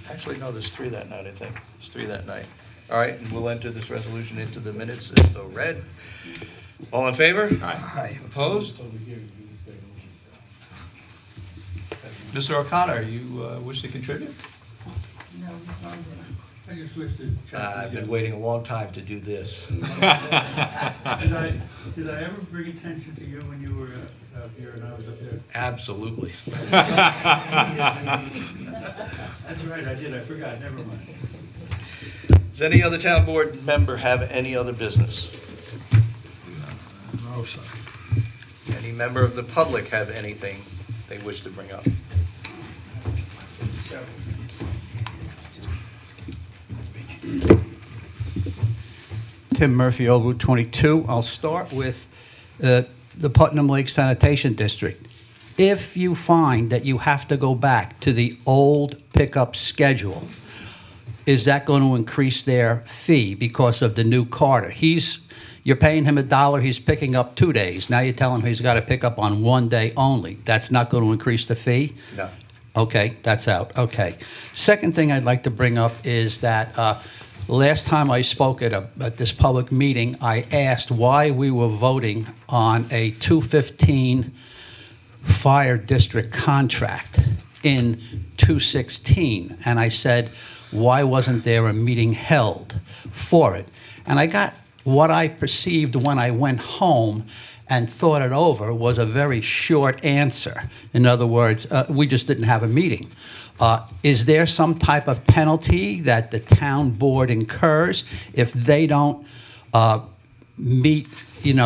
actually, no, there's 3 that night, I think. There's 3 that night. All right, and we'll enter this resolution into the minutes as so read. All in favor? Aye. Opposed? Mr. O'Connor, you wish to contribute? I just wish to check. I've been waiting a long time to do this. Did I ever bring attention to you when you were out here and I was up there? Absolutely. That's right, I did, I forgot, never mind. Does any other town board member have any other business? No, sir. Any member of the public have anything they wish to bring up? Tim Murphy, Old Route 22. I'll start with the Putnam Lake Sanitation District. If you find that you have to go back to the old pickup schedule, is that going to increase their fee because of the new Carter? You're paying him $1, he's picking up 2 days. Now you're telling him he's got to pick up on 1 day only. That's not going to increase the fee? No. Okay, that's out. Okay. Second thing I'd like to bring up is that last time I spoke at this public meeting, I asked why we were voting on a 215 fire district contract in 216. And I said, why wasn't there a meeting held for it? And I got what I perceived when I went home and thought it over was a very short answer. In other words, we just didn't have a meeting. Is there some type of penalty that the town board incurs if they don't meet,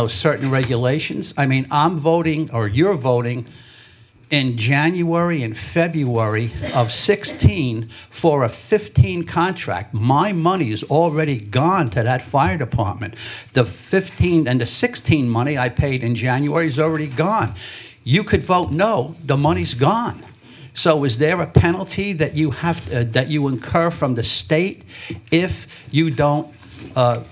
certain regulations? I mean, I'm voting, or you're voting, in January and February of 16 for a 15 contract. My money is already gone to that fire department. The 15 and the 16 money I paid in January is already gone. You could vote no, the money's gone. So is there a penalty that you that you incur from the state if you don't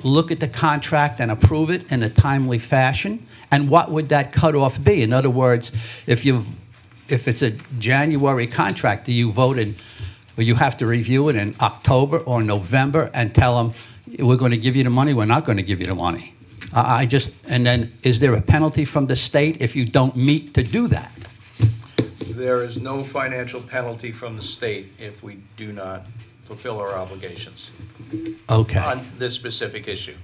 look at the contract and approve it in a timely fashion? And what would that cutoff be? In other words, if it's a January contract, do you vote in, or you have to review it in October or November and tell them, we're going to give you the money, we're not going to give you the money? And then is there a penalty from the state if you don't meet to do that? There is no financial penalty from the state if we do not fulfill our obligations Okay. on this specific issue.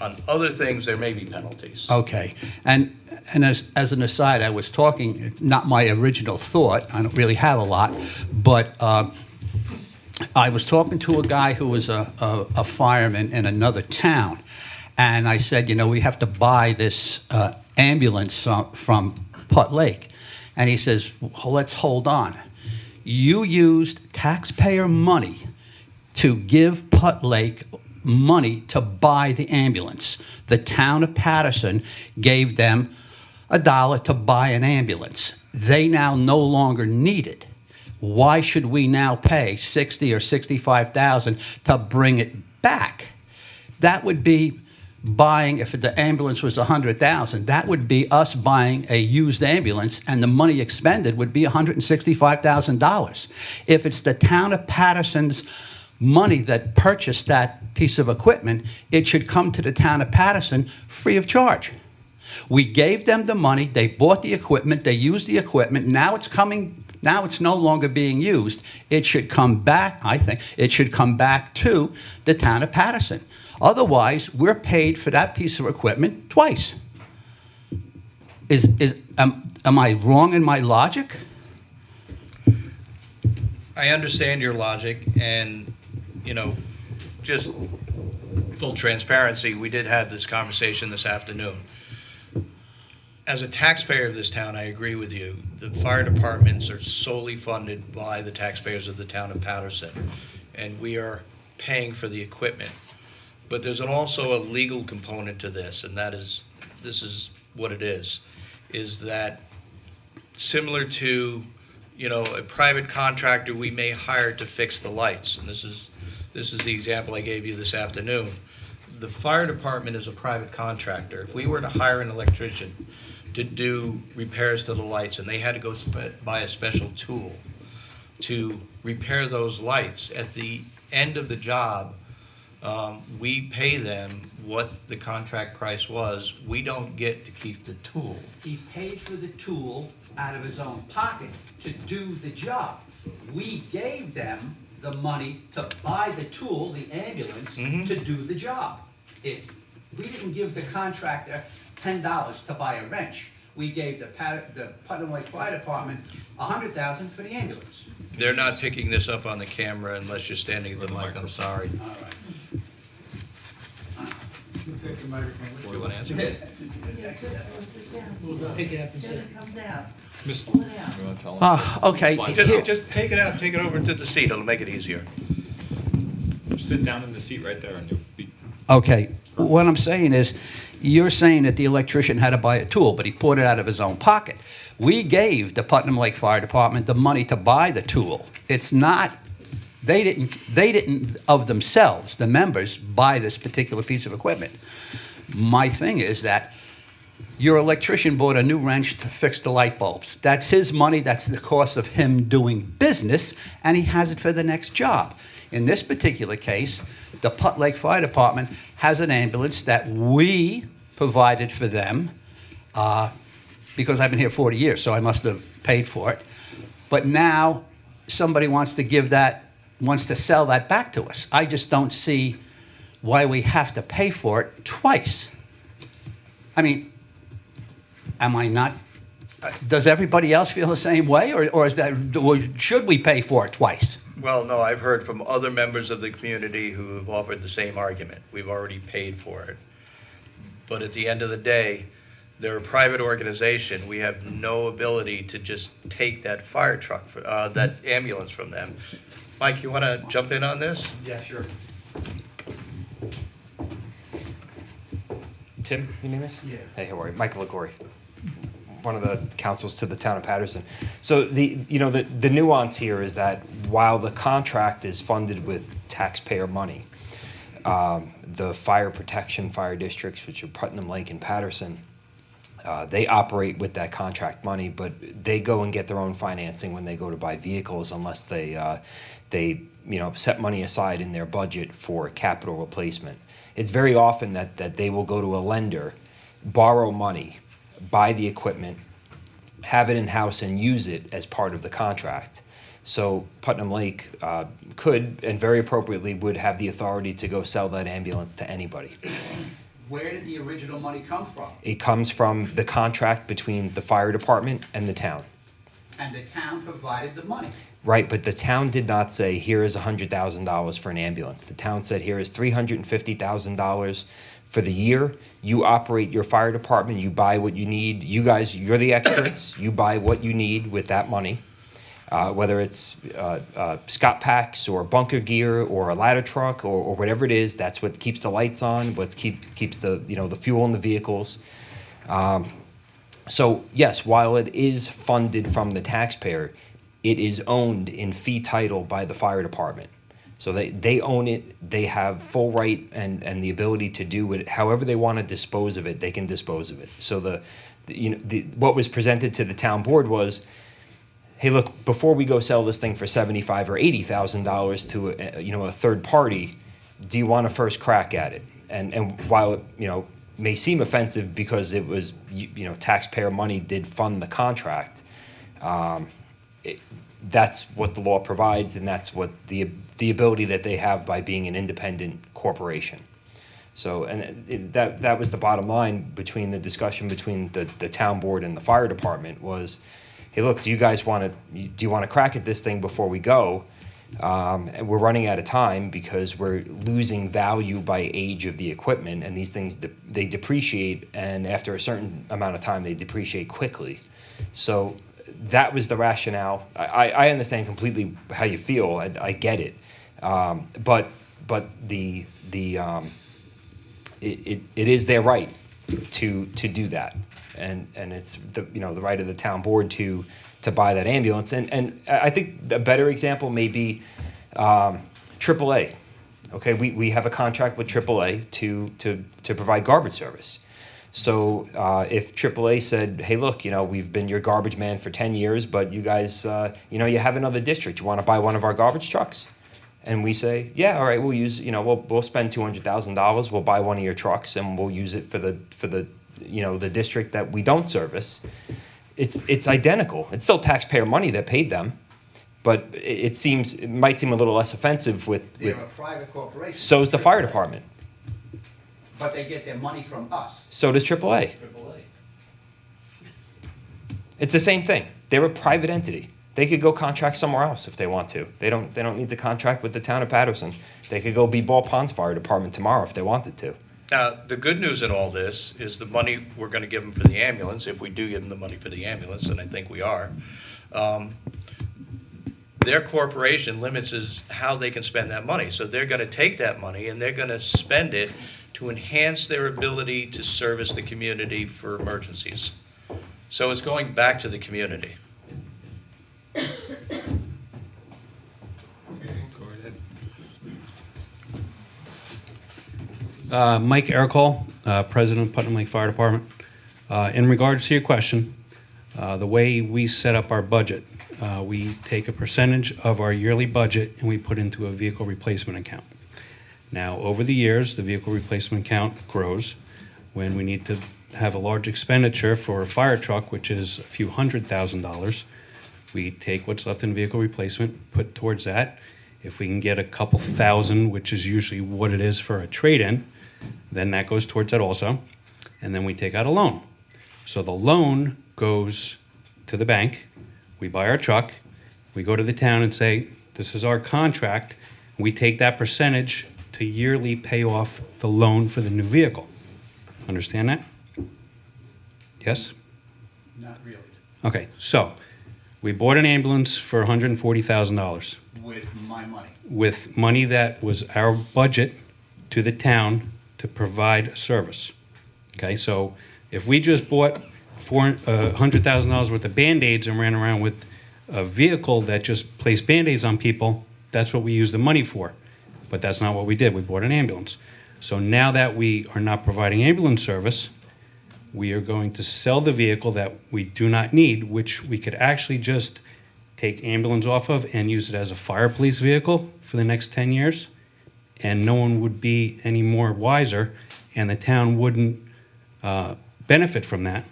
On other things, there may be penalties. Okay. And as an aside, I was talking, it's not my original thought, I don't really have a lot, but I was talking to a guy who was a fireman in another town, and I said, we have to buy this ambulance from Putt Lake. And he says, well, let's hold on. You used taxpayer money to give Putt Lake money to buy the ambulance. The town of Patterson gave them $1 to buy an ambulance. They now no longer need it. Why should we now pay $60,000 or $65,000 to bring it back? That would be buying, if the ambulance was $100,000, that would be us buying a used ambulance, and the money expended would be $165,000. If it's the town of Patterson's money that purchased that piece of equipment, it should come to the town of Patterson free of charge. We gave them the money, they bought the equipment, they used the equipment, now it's no longer being used. It should come back, I think, it should come back to the town of Patterson. Otherwise, we're paid for that piece of equipment twice. Am I wrong in my logic? I understand your logic, and, just full transparency, we did have this conversation this afternoon. As a taxpayer of this town, I agree with you. The fire departments are solely funded by the taxpayers of the town of Patterson, and we are paying for the equipment. But there's also a legal component to this, and this is what it is that similar to, a private contractor we may hire to fix the lights, and this is the example I gave you this afternoon. The fire department is a private contractor. If we were to hire an electrician to do repairs to the lights, and they had to go buy a special tool to repair those lights, at the end of the job, we pay them what the contract price was. We don't get to keep the tool. He paid for the tool out of his own pocket to do the job. We gave them the money to buy the tool, the ambulance, to do the job. We didn't give the contractor $10 to buy a wrench. We gave the Putnam Lake Fire Department $100,000 for the ambulance. They're not picking this up on the camera unless you're standing at the mic. I'm sorry. All right. Take the microphone. Do you want to answer? Yes, sit down. Pick it up and Then sit. it comes out. Mr. Pull it out. You want to tell him? Okay. Slide Here- it out. Just take it out, take it over to the seat. It'll make it easier. Sit down in the seat right there and you'll be... Okay, what I'm saying is, you're saying that the electrician had to buy a tool, but he poured it out of his own pocket. We gave the Putnam Lake Fire Department the money to buy the tool. It's not, they didn't of themselves, the members, buy this particular piece of equipment. My thing is that your electrician bought a new wrench to fix the light bulbs. That's his money, that's the cost of him doing business, and he has it for the next job. In this particular case, the Put Lake Fire Department has an ambulance that we provided for them, because I've been here 40 years, so I must have paid for it. But now somebody wants to sell that back to us. I just don't see why we have to pay for it twice. I mean, am I not? Does everybody else feel the same way, or should we pay for it twice? Well, no, I've heard from other members of the community who have offered the same argument. We've already paid for it. But at the end of the day, they're a private organization. We have no ability to just take that fire truck, that ambulance from them. Mike, you want to jump in on this? Yeah, sure. Tim, your name is? Yeah. Hey, how are you? Michael LaGorry, one of the councils to the town of Patterson. So the nuance here is that while the contract is funded with taxpayer money, the fire protection fire districts, which are Putnam Lake and Patterson, they operate with that contract money, but they go and get their own financing when they go to buy vehicles, unless they set money aside in their budget for capital replacement. It's very often that they will go to a lender, borrow money, buy the equipment, have it in-house, and use it as part of the contract. So Putnam Lake could, and very appropriately, would have the authority to go sell that ambulance to anybody. Where did the original money come from? It comes from the contract between the fire department and the town. And the town provided the money. Right, but the town did not say, here is $100,000 for an ambulance. The town said, here is $350,000 for the year. You operate your fire department, you buy what you need. You guys, you're the experts. You buy what you need with that money. Whether it's Scott packs or bunker gear or a ladder truck or whatever it is, that's what keeps the lights on, what keeps the the fuel in the vehicles. So yes, while it is funded from the taxpayer, it is owned in fee title by the fire department. So they own it. They have full right and the ability to do it however they want to dispose of it. They can dispose of it. So what was presented to the town board was, hey, look, before we go sell this thing for $75,000 or $80,000 to a third party, do you want to first crack at it? And while it may seem offensive because it was taxpayer money did fund the contract, that's what the law provides, and that's what the ability that they have by being an independent corporation. So, and that was the bottom line between the discussion between the town board and the fire department was, hey, look, do you want to crack at this thing before we go? And we're running out of time because we're losing value by age of the equipment, and these things they depreciate, and after a certain amount of time they depreciate quickly. So that was the rationale. I understand completely how you feel. I get it, but it is their right to do that, and it's the right of the town board to buy that ambulance. And I think a better example may be AAA. Okay, we have a contract with AAA to provide garbage service. So if AAA said, hey, look, we've been your garbage man for 10 years, but you guys, you have another district. You want to buy one of our garbage trucks? And we say, yeah, all right, we'll use, we'll spend $200,000. We'll buy one of your trucks and we'll use it for the the district that we don't service. It's identical. It's still taxpayer money that paid them, but it might seem a little less offensive with. They're a private corporation. So is the fire department. But they get their money from us. So does AAA. It's the same thing. They're a private entity. They could go contract somewhere else if they want to. They don't need to contract with the town of Patterson. They could go be Ball Pond's fire department tomorrow if they wanted to. Now, the good news in all this is the money we're going to give them for the ambulance, if we do give them the money for the ambulance, and I think we are, their corporation limits how they can spend that money. So they're going to take that money and they're going to spend it to enhance their ability to service the community for emergencies. So it's going back to the community. Mike Ercol, President of Putnam Lake Fire Department. In regards to your question, the way we set up our budget, we take a percentage of our yearly budget and we put into a vehicle replacement account. Now, over the years, the vehicle replacement account grows. When we need to have a large expenditure for a fire truck, which is a few $100,000, we take what's left in vehicle replacement, put towards that. If we can get a couple thousand, which is usually what it is for a trade-in, then that goes towards that also. And then we take out a loan. So the loan goes to the bank. We buy our truck. We go to the town and say, this is our contract. We take that percentage to yearly pay off the loan for the new vehicle. Understand that? Yes? Not really. Okay, so we bought an ambulance for $140,000 With my money. with money that was our budget to the town to provide a service. Okay, so if we just bought $100,000 worth of Band-Aids and ran around with a vehicle that just placed Band-Aids on people, that's what we use the money for. But that's not what we did. We bought an ambulance. So now that we are not providing ambulance service, we are going to sell the vehicle that we do not need, which we could actually just take ambulance off of and use it as a fire police vehicle for the next 10 years. And no one would be any more wiser, and the town wouldn't benefit from that.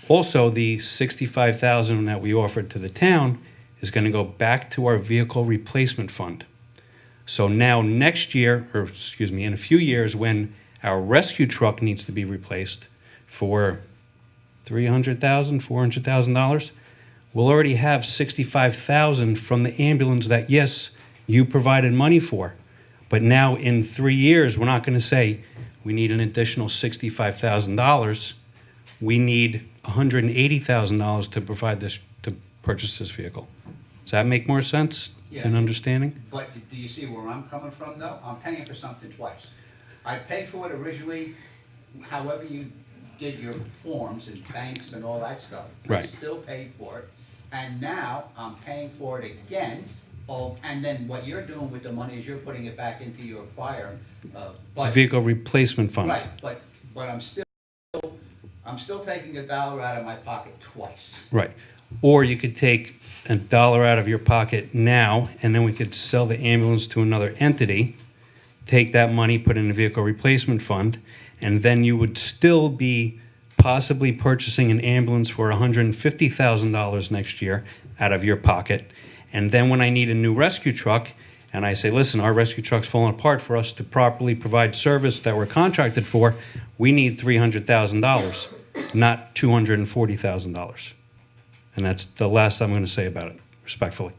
Also, the $65,000 that we offered to the town is going to go back to our vehicle replacement fund. So now next year, or excuse me, in a few years, when our rescue truck needs to be replaced for $300,000, $400,000, we'll already have $65,000 from the ambulance that, yes, you provided money for. But now in 3 years, we're not going to say we need an additional $65,000. We need $180,000 to provide this, to purchase this vehicle. Does that make more sense in understanding? But do you see where I'm coming from, though? I'm paying for something twice. I paid for it originally, however you did your forms and banks and all that stuff. Right. I still paid for it. And now I'm paying for it again Oh, and then what you're doing with the money is you're putting it back into your fire, budget. Vehicle replacement fund. Right, but I'm still taking $1 out of my pocket twice. Right. Or you could take $1 out of your pocket now, and then we could sell the ambulance to another entity, take that money, put it in a vehicle replacement fund, and then you would still be possibly purchasing an ambulance for $150,000 next year out of your pocket. And then when I need a new rescue truck, and I say, listen, our rescue truck's falling apart, for us to properly provide service that we're contracted for, we need $300,000, not $240,000. And that's the last I'm going to say about it, respectfully.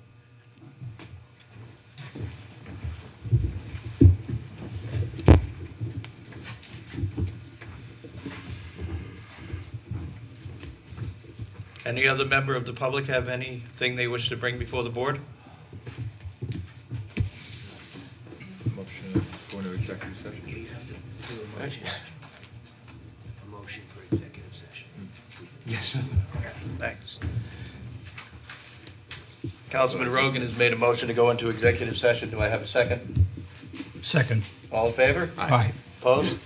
Any other member of the public have anything they wish to bring before the board? Motion to go into executive session. A motion for executive session. Yes. Thanks. Councilman Rogan has made a motion to go into executive session. Do I have a second? Second. All in favor? Aye. Opposed?